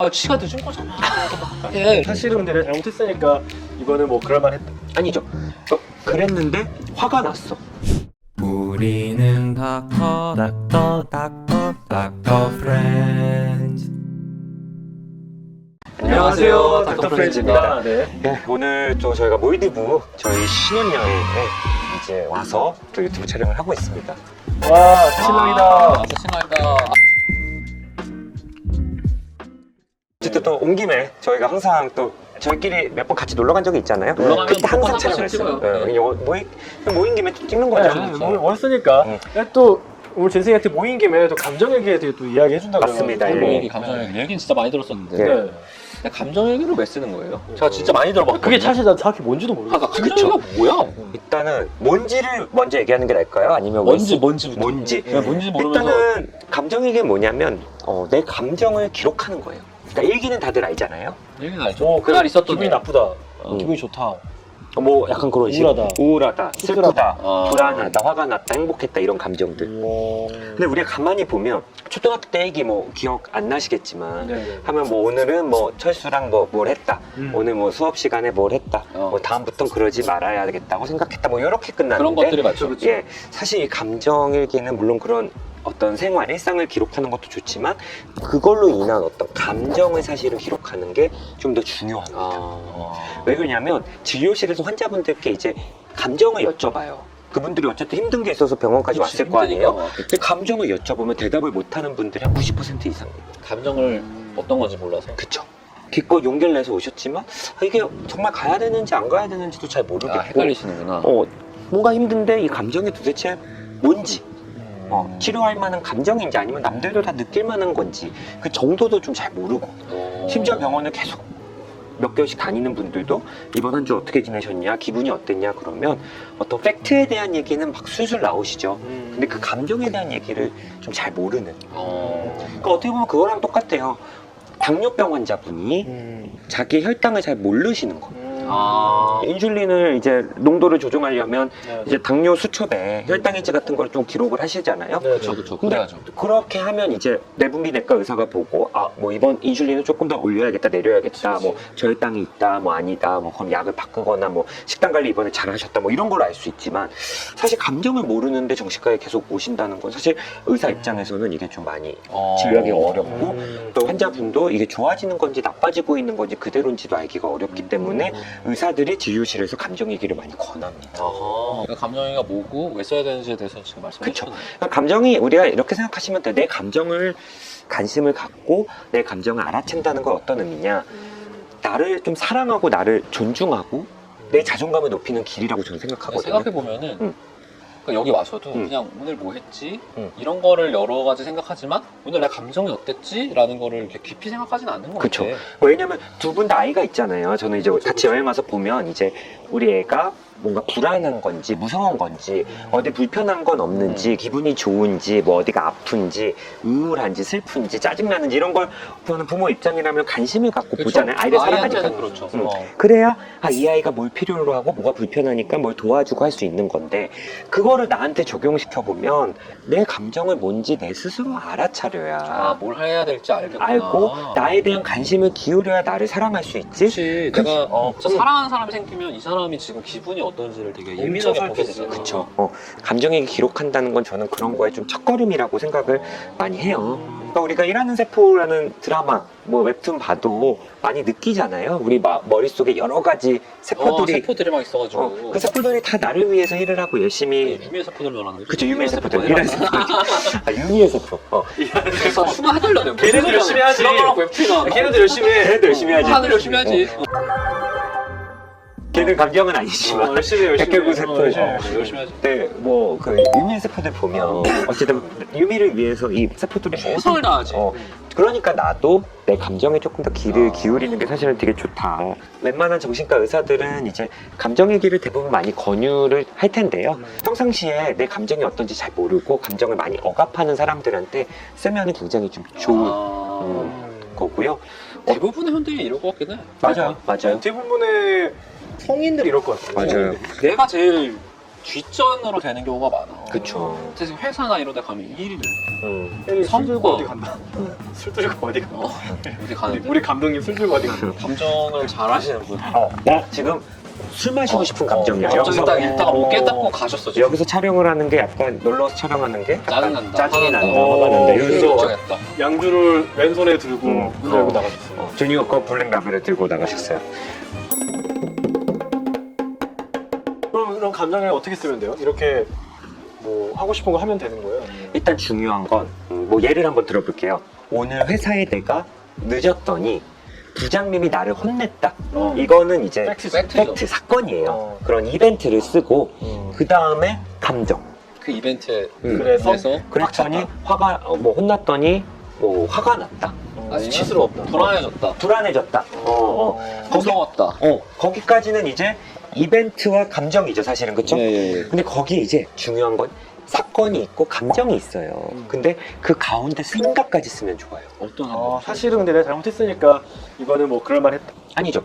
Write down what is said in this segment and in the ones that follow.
지가 늦은 거잖아. 예. 사실은 근데 내가 잘못했으니까 이거는 뭐 그럴만했다. 아니죠. 그랬는데 화가 났어. 우리는 닥터 프렌즈. 안녕하세요, 닥터 프렌즈입니다. 네. 네, 오늘 또 저희가 몰디브 저희 신혼여행에 이제 와서 또 유튜브 촬영을 하고 있습니다. 와, 신랑이다. 신랑이다. 어쨌든 또 온 김에 저희가 항상 또 저희끼리 몇 번 같이 놀러 간 적이 있잖아요. 놀러 가면 그때 항상 한 번씩 촬영했어요. 찍어요. 네, 모인 김에 또 찍는 거죠. 네, 왔으니까. 또 오늘 진생이한테 모인 김에 또 감정 얘기에 대해 또 이야기 해준다고. 맞습니다. 그래가지고. 예. 얘기, 감정 얘기는 진짜 많이 들었었는데. 네. 네. 근데 감정 얘기를 왜 쓰는 거예요? 제가 진짜 많이 들어봤거든요. 그게 사실 난 정확히 뭔지도 모르겠어. 아까 감정 얘기가 뭐야? 일단은 뭔지를 먼저 얘기하는 게 나을까요? 아니면 뭔지부터. 뭔지. 그냥 뭔지 모르면서. 일단은 감정이게 뭐냐면 내 감정을 기록하는 거예요. 그러니까 일기는 다들 알잖아요. 얘기는 알죠. 그날 있었던 기분이 일. 나쁘다. 기분이 좋다. 뭐 약간 그런 식으로 우울하다, 슬프다, 씁쓸하다. 불안하다, 화가 났다, 행복했다 이런 감정들. 근데 우리가 가만히 보면 초등학교 때 얘기 뭐 기억 안 나시겠지만 네. 하면 뭐 오늘은 뭐 철수랑 뭐 뭘 했다, 오늘 뭐 수업 시간에 뭘 했다, 뭐 다음부터는 그러지 말아야겠다고 생각했다, 뭐 이렇게 끝나는데 그런 것들이 맞죠. 예, 사실 이 감정 일기는 물론 그런 어떤 생활, 일상을 기록하는 것도 좋지만 그걸로 인한 어떤 감정을 사실은 기록하는 게 좀 더 중요합니다. 왜 그러냐면 진료실에서 환자분들께 이제 감정을 여쭤봐요. 그분들이 어쨌든 힘든 게 있어서 병원까지 그치, 왔을 거 아니에요? 힘드니까. 근데 감정을 여쭤보면 대답을 못하는 분들이 한 90% 이상입니다. 감정을 어떤 건지 몰라서. 그쵸? 기껏 용기를 내서 오셨지만 이게 정말 가야 되는지 안 가야 되는지도 잘 모르겠고 헷갈리시는구나. 뭔가 힘든데 이 감정이 도대체 뭔지 치료할 만한 감정인지 아니면 남들도 다 느낄 만한 건지 그 정도도 좀 잘 모르고 심지어 병원을 계속 몇 개월씩 다니는 분들도 이번 한 주 어떻게 지내셨냐, 기분이 어땠냐 그러면 어떤 팩트에 대한 얘기는 막 술술 나오시죠. 근데 그 감정에 대한 얘기를 좀 잘 모르는. 그러니까 어떻게 보면 그거랑 똑같아요. 당뇨병 환자분이 자기 혈당을 잘 모르시는 거. 인슐린을 이제 농도를 조정하려면 네. 이제 당뇨 수첩에 혈당인지 같은 걸 좀 기록을 하시잖아요. 네, 그렇죠. 근데 그래야죠. 그렇게 하면 이제 내분비내과 의사가 보고 뭐 이번 인슐린을 조금 더 올려야겠다, 내려야겠다, 뭐 저혈당이 있다, 뭐 아니다, 뭐 그럼 약을 바꾸거나 뭐 식단 관리 이번에 잘하셨다, 뭐 이런 걸 알 수 있지만 사실 감정을 모르는데 정신과에 계속 오신다는 건 사실 의사 입장에서는 이게 좀 많이 진료하기 어렵고 또 환자분도 이게 좋아지는 건지 나빠지고 있는 건지 그대로인지도 알기가 어렵기 때문에 의사들이 진료실에서 감정 얘기를 많이 권합니다. 그러니까 감정 얘기가 뭐고 왜 써야 되는지에 대해서 지금 말씀해 그쵸. 주셨네요. 그러니까 감정이 우리가 이렇게 생각하시면 돼. 내 감정을 관심을 갖고 내 감정을 알아챈다는 건 어떤 의미냐. 나를 좀 사랑하고 나를 존중하고 내 자존감을 높이는 길이라고 저는 생각하거든요. 생각해보면은 그러니까 여기 와서도 그냥 오늘 뭐 했지? 응. 이런 거를 여러 가지 생각하지만 오늘 내 감정이 어땠지? 라는 거를 이렇게 깊이 생각하지는 않는 것 그쵸. 같아. 왜냐면 두 분 다 아이가 있잖아요. 저는 이제 같이 여행 와서 보면 이제 우리 애가 뭔가 불안한 건지 무서운 건지 어디 불편한 건 없는지 기분이 좋은지 뭐 어디가 아픈지 우울한지 슬픈지 짜증나는지 이런 걸 저는 부모 입장이라면 관심을 갖고 보잖아요. 아이를 사랑하니까. 아이한테는 그렇죠. 그래야 이 아이가 뭘 필요로 하고 뭐가 불편하니까 뭘 도와주고 할 수 있는 건데 그거를 나한테 적용시켜 보면 내 감정을 뭔지 내 스스로 알아차려야 뭘 해야 될지 알겠구나. 알고 나에 대한 관심을 기울여야 나를 사랑할 수 있지. 그치. 내가 진짜 사랑하는 사람이 생기면 이 사람이 지금 기분이 어떤지를 되게 예민하게 보게 되잖아. 그쵸. 감정얘기 기록한다는 건 저는 그런 거에 좀 첫걸음이라고 생각을 많이 해요. 그러니까 우리가 일하는 세포라는 드라마, 뭐 웹툰 봐도 많이 느끼잖아요. 우리 머릿속에 여러 가지 세포들이 막 있어가지고. 그 세포들이 다 나를 위해서 일을 하고 열심히. 유미의 세포들 말하는 거죠? 그쵸, 유미의 세포들. 유미의 세포. 그래서 숭아 해달라네요. 걔네도 열심히 하지. 드라마랑 웹툰이나. 걔네도 열심히 해. 걔네도 열심히 하지. 다들 열심히 하지. 걔는 감정은 아니지만 열심히 해. 백혈구 세포 열심히 하지. 네, 뭐그 유미 세포들 보면 어쨌든 유미를 위해서 이 세포들이 최선을 다하지. 그러니까 나도 내 감정에 조금 더 귀를 기울이는 게 사실은 되게 좋다. 웬만한 정신과 의사들은 이제 감정 얘기를 대부분 많이 권유를 할 텐데요. 평상시에 내 감정이 어떤지 잘 모르고 감정을 많이 억압하는 사람들한테 쓰면 굉장히 좀 좋은 거고요. 대부분의 현대인이 이럴 것 같긴 해. 맞아요. 대부분의 성인들이 이럴 것 같아요. 맞아요. 내가 제일 뒷전으로 되는 경우가 많아. 그쵸. 사실 회사나 이런 데 가면 일이 돼. 혜리 술 들고 어. 어디 간다. 술 들고 어디 간다. 어디 가는데 우리 감독님 술 들고 어디 간다. 감정을 잘 하시는 분. 나 지금 술 마시고 싶은 감정이야. 갑자기 딱 이따가 뭐 깨닫고 가셨어 지금. 여기서 촬영을 하는 게 약간 놀러와서 촬영하는 게 짜증난다. 짜증이 난다. 어, 화가 난다. 그래서 걱정했다. 양주를 왼손에 들고 문 들고 나가셨어요. 주니어 거 블랙 라벨을 들고 나가셨어요. 그럼 감정을 어떻게 쓰면 돼요? 이렇게 뭐 하고 싶은 거 하면 되는 거예요? 일단 중요한 건 뭐 예를 한번 들어볼게요. 오늘 회사에 내가 늦었더니 부장님이 나를 혼냈다. 이거는 이제 팩트죠. 팩트 사건이에요. 그런 이벤트를 쓰고 그 다음에 감정. 그 이벤트에 그래서 그랬더니 화가 뭐 혼났더니 뭐 화가 났다. 아니 수치스러웠다. 불안해졌다. 불안해졌다. 무서웠다. 거기까지는 이제 이벤트와 감정이죠, 사실은. 그쵸? 예. 근데 거기에 이제 중요한 건 사건이 있고 감정이 있어요. 근데 그 가운데 생각까지 쓰면 좋아요. 어떤 사실은 근데 내가 잘못했으니까 이거는 뭐 그럴만했다. 아니죠.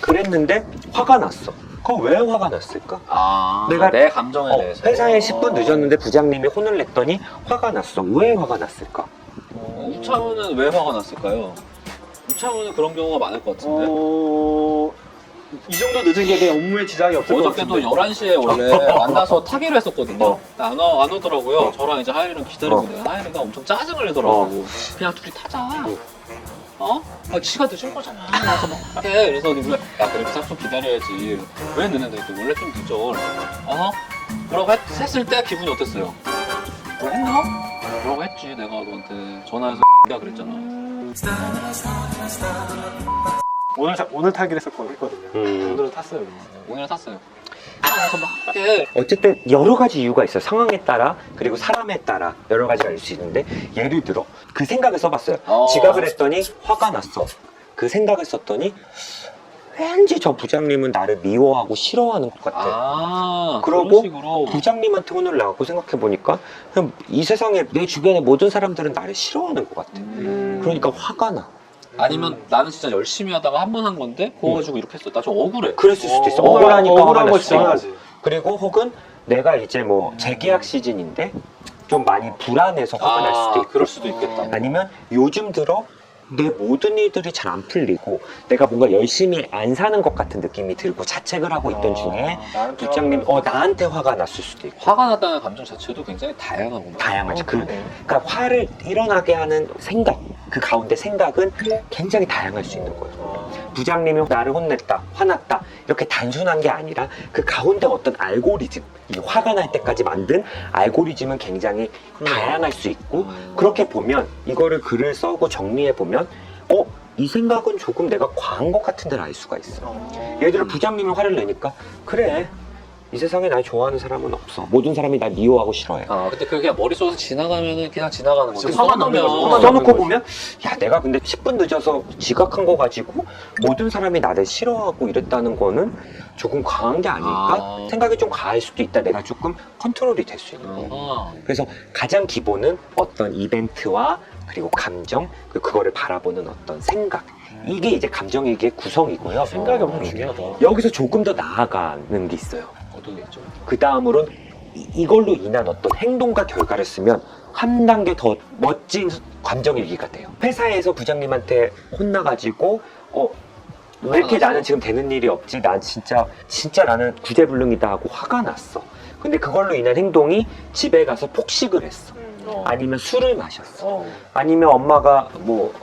그랬는데 화가 났어. 그럼 왜 화가 났을까? 내가 내 감정에 대해서 회사에 10분 늦었는데 부장님이 혼을 냈더니 화가 났어. 왜 화가 났을까? 우차문은 왜 화가 났을까요? 우차문은 그런 경우가 많을 것 같은데. 이 정도 늦은 게 내 업무에 지장이 없을 것 어저께도 같은데. 11시에 원래 만나서 타기로 했었거든요. 안 오더라고요. 저랑 이제 하율이랑 기다리고 있는데 하율이가 엄청 짜증을 내더라고. 그냥 둘이 타자. 지가 늦은 거잖아. 그래서 막 해. 그래서 내가 야 그래도 좀 기다려야지. 왜 늦는데? 원래 좀 늦어. 뭐라고 했을 때 기분이 어땠어요? 뭐 했나? 뭐라고 했지. 내가 너한테 전화해서 야 그랬잖아. 오늘 타기로 했거든요. 오늘은 탔어요. 오늘 탔어요. 그래서 막 해. 어쨌든 여러 가지 이유가 있어요. 상황에 따라 그리고 사람에 따라 여러 가지가 있을 수 있는데 예를 들어 그 생각을 써봤어요. 지각을 했더니 화가 났어. 그 생각을 썼더니 왠지 저 부장님은 나를 미워하고 싫어하는 것 같아. 그런 그러고 식으로. 부장님한테 혼을 나고 생각해보니까 그냥 이 세상에 내 주변의 모든 사람들은 나를 싫어하는 것 같아. 그러니까 화가 나. 아니면 나는 진짜 열심히 하다가 한 번 한 건데 그거 가지고 이렇게 했어. 나 좀 억울해. 그랬을 수도 있어. 억울하니까 화가 억울한 날 거 수도 있고. 지나가지. 그리고 혹은 내가 이제 뭐 재계약 시즌인데 좀 많이 불안해서 화가 날 수도 있고. 그럴 수도 있겠다. 아니면 요즘 들어 내 모든 일들이 잘 안 풀리고 내가 뭔가 열심히 안 사는 것 같은 느낌이 들고 자책을 하고 있던 중에 부장님 나한테 화가 났을 수도 있고. 화가 났다는 감정 자체도 굉장히 다양하구나. 다양하지. 그러니까 화를 일어나게 하는 생각, 그 가운데 생각은 굉장히 다양할 수 있는 거예요. 부장님이 나를 혼냈다, 화났다 이렇게 단순한 게 아니라 그 가운데 어떤 알고리즘, 이 화가 날 때까지 만든 알고리즘은 굉장히 다양할 수 있고 그렇게 보면 이거를 글을 써고 정리해 보면 이 생각은 조금 내가 과한 것 같은 데를 알 수가 있어. 예를 들어 부장님이 화를 내니까 그래 이 세상에 날 좋아하는 사람은 없어. 모든 사람이 날 미워하고 싫어해. 근데 그게 그냥 머릿속에서 지나가면은 그냥 지나가는 거지. 화가 나면 써놓고 보면 야 내가 근데 10분 늦어서 지각한 거 가지고 모든 사람이 나를 싫어하고 이랬다는 거는 조금 과한 게 아닐까? 생각이 좀 과할 수도 있다. 내가 조금 컨트롤이 될 수 있는 거. 그래서 가장 기본은 어떤 이벤트와 그리고 감정, 그거를 바라보는 어떤 생각. 이게 이제 감정일기의 구성이고요. 생각이 엄청 중요하다. 여기서 조금 더 나아가는 게 있어요. 어떤 게 있죠? 그 다음으로는 이걸로 인한 어떤 행동과 결과를 쓰면 한 단계 더 멋진 감정일기가 돼요. 회사에서 부장님한테 혼나가지고 왜 이렇게 나는 지금 되는 일이 없지? 난 진짜 나는 구제불능이다 하고 화가 났어. 근데 그걸로 인한 행동이 집에 가서 폭식을 했어. 아니면 술을 마셨어. 아니면 엄마가 뭐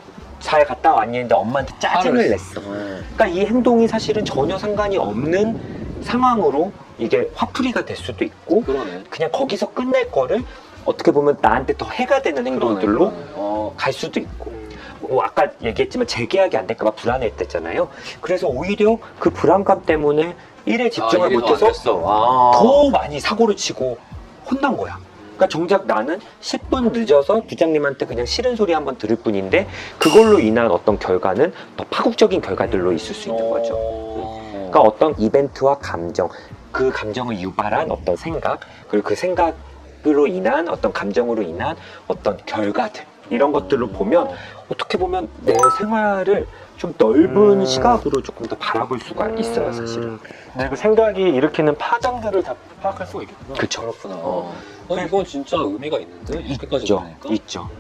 잘 갔다 왔니 했는데 엄마한테 짜증을 냈어. 그러니까 이 행동이 사실은 전혀 상관이 없는 상황으로 이게 화풀이가 될 수도 있고 그러네. 그냥 거기서 끝낼 거를 어떻게 보면 나한테 더 해가 되는 행동들로 갈 수도 있고 아까 얘기했지만 재계약이 안 될까 봐 불안했댔잖아요. 그래서 오히려 그 불안감 때문에 일에 집중을 못해서 더 많이 사고를 치고 혼난 거야. 그러니까 정작 나는 10분 늦어서 부장님한테 그냥 싫은 소리 한번 들을 뿐인데 그걸로 인한 어떤 결과는 더 파국적인 결과들로 있을 수 있는 거죠. 그러니까 어떤 이벤트와 감정, 그 감정을 유발한 어떤 생각, 그리고 그 생각으로 인한 어떤 감정으로 인한 어떤 결과들 이런 것들을 보면 어떻게 보면 내 생활을 좀 넓은 시각으로 조금 더 바라볼 수가 있어요, 사실은. 네, 그 생각이 일으키는 파장들을 다 파악할 수가 있겠구나. 그쵸. 그렇구나. 어. 이건 진짜 의미가 있는데? 이렇게까지 있죠. 보니까? 있죠.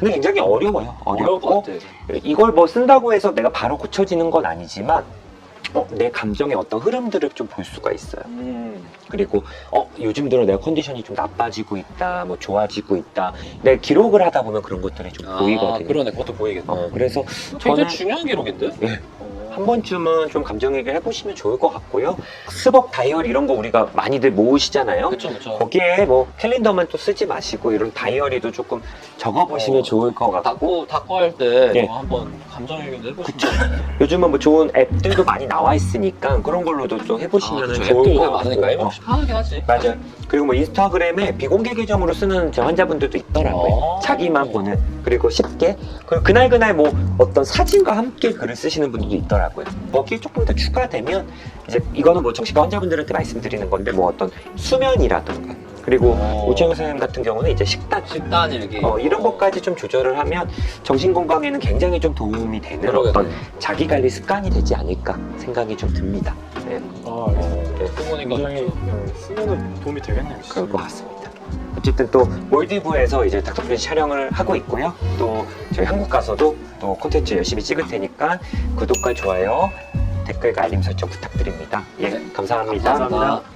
근데 굉장히 어려워요. 어려울 것 어렵고 같아. 이걸 뭐 쓴다고 해서 내가 바로 고쳐지는 건 아니지만 내 감정의 어떤 흐름들을 좀 볼 수가 있어요. 그리고 요즘 들어 내가 컨디션이 좀 나빠지고 있다, 뭐 좋아지고 있다. 내가 기록을 하다 보면 그런 것들이 좀 보이거든요. 그러네. 그것도 보이겠다. 그래서 굉장히 저는 중요한 기록인데? 예. 한 번쯤은 좀 감정 얘기를 해보시면 좋을 것 같고요. 스벅 다이어리 이런 거 우리가 많이들 모으시잖아요. 그쵸, 그쵸. 거기에 뭐 캘린더만 또 쓰지 마시고 이런 다이어리도 조금 적어보시면 좋을 것 같고, 닦고 할 때 예. 한번 감정일기도 해보시면 그쵸. 요즘은 뭐 좋은 앱들도 많이 나와 있으니까 그런 걸로도 좀 해보시면 좋을 앱들도 것 많으니까 같고. 해보시 편하긴 하지. 맞아요. 그리고 뭐 인스타그램에 비공개 계정으로 쓰는 저 환자분들도 있더라고요. 자기만 보는. 그리고 쉽게. 그리고 그날 뭐 어떤 사진과 함께 글을 쓰시는 분들도 있더라고요. 거기에 조금 더 추가되면 이제 이거는 뭐 정신과 환자분들한테 말씀드리는 건데 뭐 어떤 수면이라든가 그리고 오창호 선생님 같은 경우는 이제 식단 일기. 이런 것까지 좀 조절을 하면 정신 건강에는 굉장히 좀 도움이 되는 그러겠네. 어떤 자기 관리 습관이 되지 않을까 생각이 좀 듭니다. 네. 부모님과 굉장히 쓰면은 도움이 되겠네요. 그럴 것 같습니다. 어쨌든 또 몰디브에서 이제 닥터프렌즈 촬영을 하고 있고요. 또 저희 한국 가서도 또 콘텐츠 열심히 찍을 테니까 구독과 좋아요, 댓글과 알림 설정 부탁드립니다. 예, 감사합니다. 감사합니다.